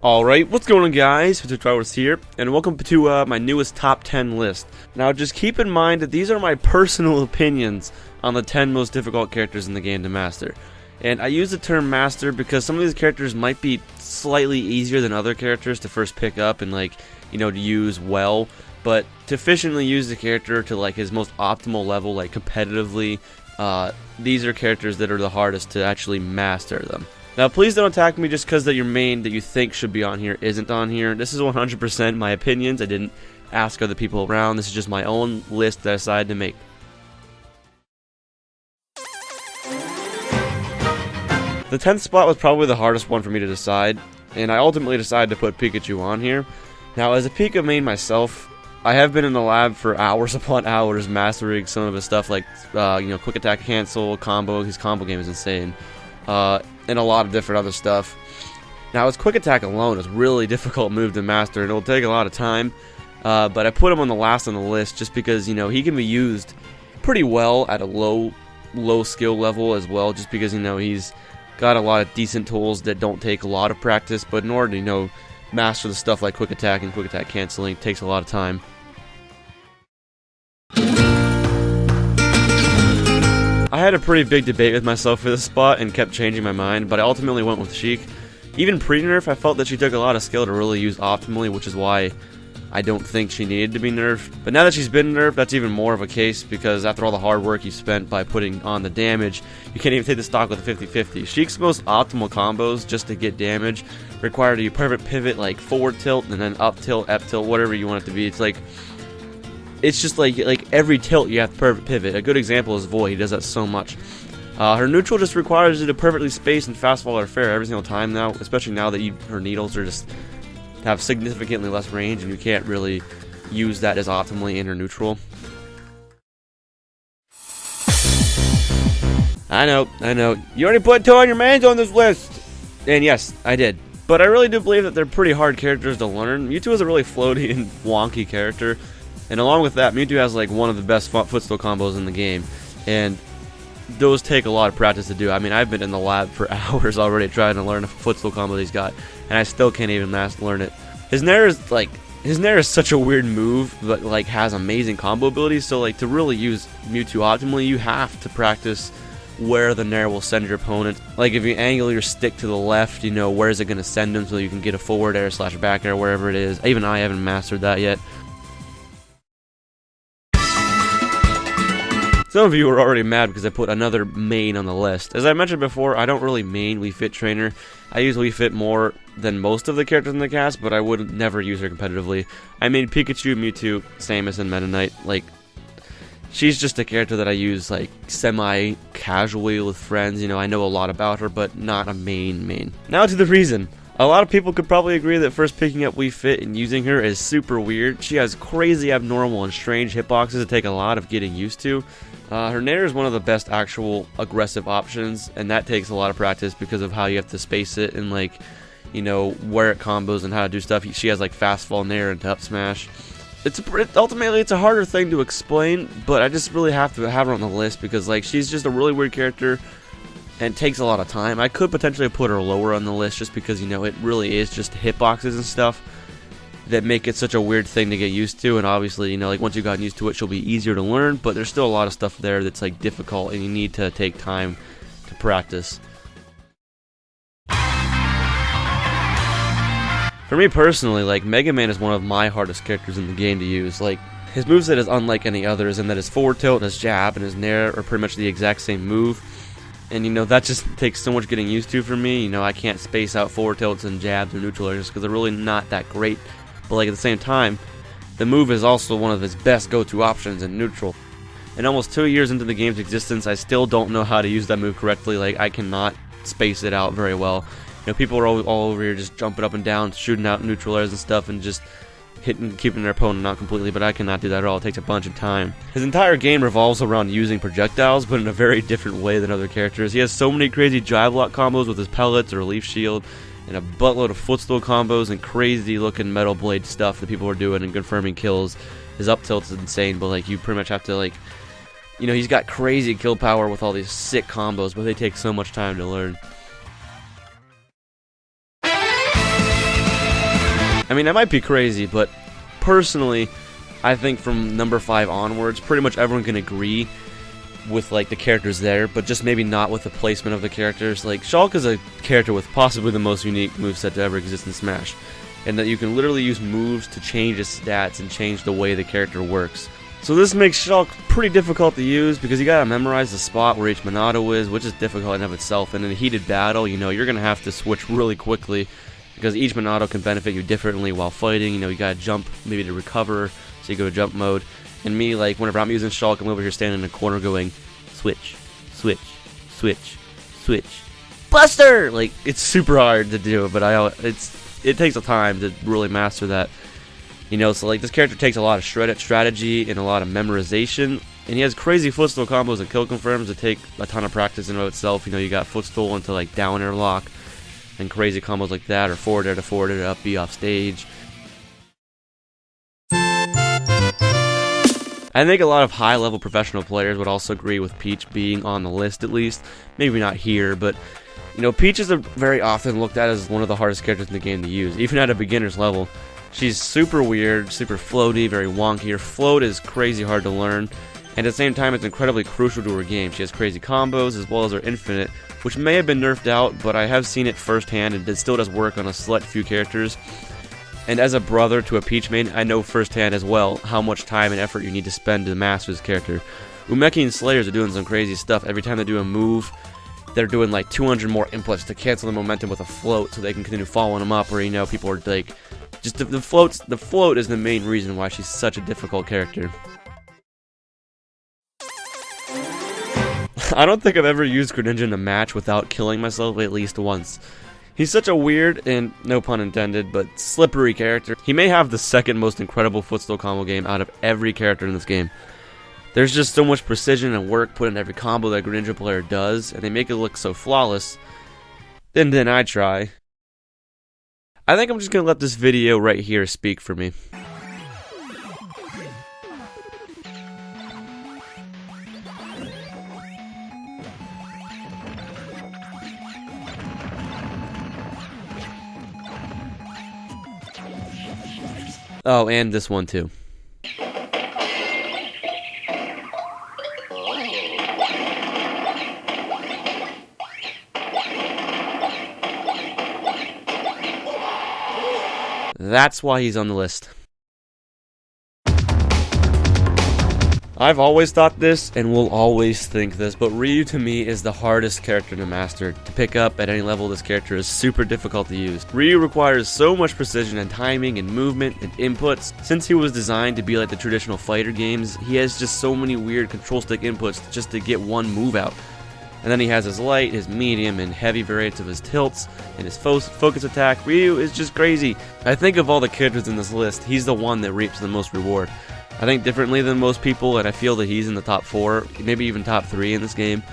Alright, what's going on guys? mrtrihorse here, and welcome to my newest top 10 list. Now just keep in mind that these are my personal opinions on the 10 most difficult characters in the game to master. And I use the term master because some of these characters might be slightly easier than other characters to first pick up and to use well. But to efficiently use the character to his most optimal level, competitively, these are characters that are the hardest to actually master them. Now, please don't attack me just because that your main that you think should be on here isn't on here. This is 100% my opinions. I didn't ask other people around. This is just my own list that I decided to make. The 10th spot was probably the hardest one for me to decide, and I ultimately decided to put Pikachu on here. Now, as a Pika main myself, I have been in the lab for hours upon hours mastering some of his stuff like, quick attack cancel, combo. His combo game is insane. And a lot of different other stuff. Now, his quick attack alone is a really difficult move to master, and it'll take a lot of time. But I put him on the last on the list just because, he can be used pretty well at a low skill level as well, just because, he's got a lot of decent tools that don't take a lot of practice, but in order to, master the stuff like quick attack and quick attack canceling, it takes a lot of time. I had a pretty big debate with myself for this spot and kept changing my mind, but I ultimately went with Shulk. Even pre-nerf, I felt that she took a lot of skill to really use optimally, which is why I don't think she needed to be nerfed. But now that she's been nerfed, that's even more of a case, because after all the hard work you spent by putting on the damage, you can't even take the stock with a 50-50. Shulk's most optimal combos, just to get damage, require you perfect pivot, like forward tilt, and then up tilt, F tilt, whatever you want it to be. It's just like every tilt you have to perfect pivot. A good example is Void. He does that so much. Her neutral just requires you to perfectly space and fast fall her fair every single time now, especially now that her needles are just have significantly less range and you can't really use that as optimally in her neutral. I know. You already put 2 on your mains on this list! And yes, I did. But I really do believe that they're pretty hard characters to learn. Mewtwo is a really floaty and wonky character. And along with that, Mewtwo has one of the best footstool combos in the game, and those take a lot of practice to do. I mean, I've been in the lab for hours already trying to learn a footstool combo he's got, and I still can't even learn it. His Nair is such a weird move, but has amazing combo abilities. So to really use Mewtwo optimally, you have to practice where the Nair will send your opponent. If you angle your stick to the left, where is it going to send him so you can get a forward air / back air, wherever it is. Even I haven't mastered that yet. Some of you are already mad because I put another main on the list. As I mentioned before, I don't really main Wii Fit Trainer. I use Wii Fit more than most of the characters in the cast, but I would never use her competitively. I main Pikachu, Mewtwo, Samus, and Meta Knight. She's just a character that I use semi-casually with friends. I know a lot about her, but not a main. Now to the reason. A lot of people could probably agree that first picking up Wii Fit and using her is super weird. She has crazy abnormal and strange hitboxes that take a lot of getting used to. Her Nair is one of the best actual aggressive options, and that takes a lot of practice because of how you have to space it and where it combos and how to do stuff. She has fast fall Nair and up smash. Ultimately it's a harder thing to explain, but I just really have to have her on the list because she's just a really weird character and takes a lot of time. I could potentially put her lower on the list just because it really is just hitboxes and stuff that make it such a weird thing to get used to, and obviously, once you've gotten used to it, she'll be easier to learn, but there's still a lot of stuff there that's difficult, and you need to take time to practice. For me personally, Megaman is one of my hardest characters in the game to use. His moveset is unlike any others, in that his forward tilt, his jab, and his Nair are pretty much the exact same move, and that just takes so much getting used to for me. I can't space out forward tilts and jabs or neutral airs because they're really not that great. But at the same time, the move is also one of his best go-to options in neutral. And almost 2 years into the game's existence, I still don't know how to use that move correctly. I cannot space it out very well. People are all over here just jumping up and down, shooting out neutral airs and stuff, and just keeping their opponent out completely, but I cannot do that at all. It takes a bunch of time. His entire game revolves around using projectiles, but in a very different way than other characters. He has so many crazy jive lock combos with his pellets or leaf shield, and a buttload of footstool combos and crazy looking metal blade stuff that people are doing and confirming kills. His up tilt is insane, but you pretty much have to he's got crazy kill power with all these sick combos, but they take so much time to learn. I mean, that might be crazy, but personally, I think from number 5 onwards, pretty much everyone can agree with like the characters there, but just maybe not with the placement of the characters. Like, Shulk is a character with possibly the most unique moveset to ever exist in Smash, and that you can literally use moves to change his stats and change the way the character works. So this makes Shulk pretty difficult to use because you gotta memorize the spot where each Monado is, which is difficult in and of itself. And in a heated battle, you know, you're gonna have to switch really quickly because each Monado can benefit you differently while fighting. You know, you gotta jump maybe to recover, so you go to jump mode. And me, like, whenever I'm using Shulk, I'm over here standing in a corner going, switch, switch, switch, switch, Buster! Like, it's super hard to do, but it takes a time to really master that. You know, so like this character takes a lot of strategy and a lot of memorization, and he has crazy footstool combos and kill confirms that take a ton of practice in and of itself. You know, you got footstool into like down air lock and crazy combos like that, or forward air to forward air to up B off stage. I think a lot of high-level professional players would also agree with Peach being on the list, at least. Maybe not here, but you know, Peach is very often looked at as one of the hardest characters in the game to use, even at a beginner's level. She's super weird, super floaty, very wonky. Her float is crazy hard to learn, and at the same time it's incredibly crucial to her game. She has crazy combos as well as her infinite, which may have been nerfed out, but I have seen it firsthand, and it still does work on a select few characters. And as a brother to a Peach main, I know firsthand as well how much time and effort you need to spend to master this character. Umeki and Slayers are doing some crazy stuff. Every time they do a move, they're doing like 200 more inputs to cancel the momentum with a float so they can continue following them up, or you know, people are like, just the float is the main reason why she's such a difficult character. I don't think I've ever used Greninja in a match without killing myself at least once. He's such a weird, and no pun intended, but slippery character. He may have the second most incredible footstool combo game out of every character in this game. There's just so much precision and work put in every combo that a Greninja player does, and they make it look so flawless. Then I try. I think I'm just going to let this video right here speak for me. Oh, and this one too. That's why he's on the list. I've always thought this, and will always think this, but Ryu to me is the hardest character to master. To pick up at any level, this character is super difficult to use. Ryu requires so much precision and timing and movement and inputs. Since he was designed to be like the traditional fighter games, he has just so many weird control stick inputs just to get one move out. And then he has his light, his medium, and heavy variants of his tilts, and his focus attack. Ryu is just crazy. I think of all the characters in this list, he's the one that reaps the most reward. I think differently than most people, and I feel that he's in the top 4, maybe even top 3 in this game.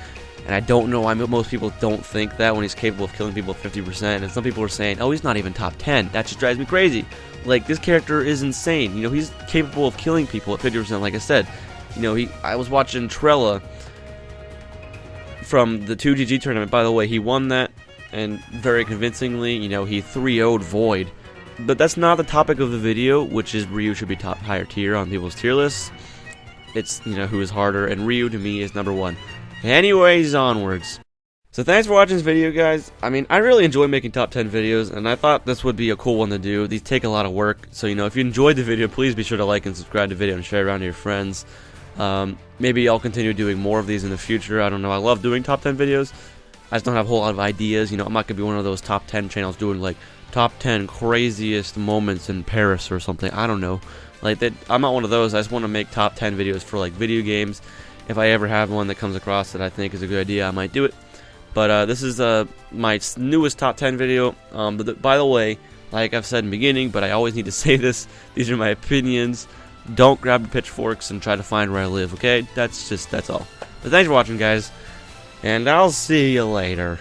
And I don't know why most people don't think that when he's capable of killing people at 50%. And some people are saying, oh, he's not even top 10. That just drives me crazy. Like, this character is insane. You know, he's capable of killing people at 50%, like I said. You know, I was watching Trella from the 2GG tournament. By the way, he won that, and very convincingly. You know, he 3-0'd Void. But that's not the topic of the video, which is Ryu should be higher tier on people's tier lists. It's, you know, who is harder, and Ryu to me is number 1. Anyways, onwards. So thanks for watching this video, guys. I mean, I really enjoy making top 10 videos, and I thought this would be a cool one to do. These take a lot of work, so, you know, if you enjoyed the video, please be sure to like and subscribe to the video and share it around to your friends. Maybe I'll continue doing more of these in the future. I don't know. I love doing top 10 videos. I just don't have a whole lot of ideas. You know, I'm not going to be one of those top 10 channels doing, like, top 10 craziest moments in Paris or something. I don't know. Like, that, I'm not one of those. I just want to make top 10 videos for, like, video games. If I ever have one that comes across that I think is a good idea, I might do it. But this is my newest top 10 video. But by the way, like I've said in the beginning, but I always need to say this, these are my opinions. Don't grab the pitchforks and try to find where I live, okay? That's all. But thanks for watching, guys, and I'll see you later.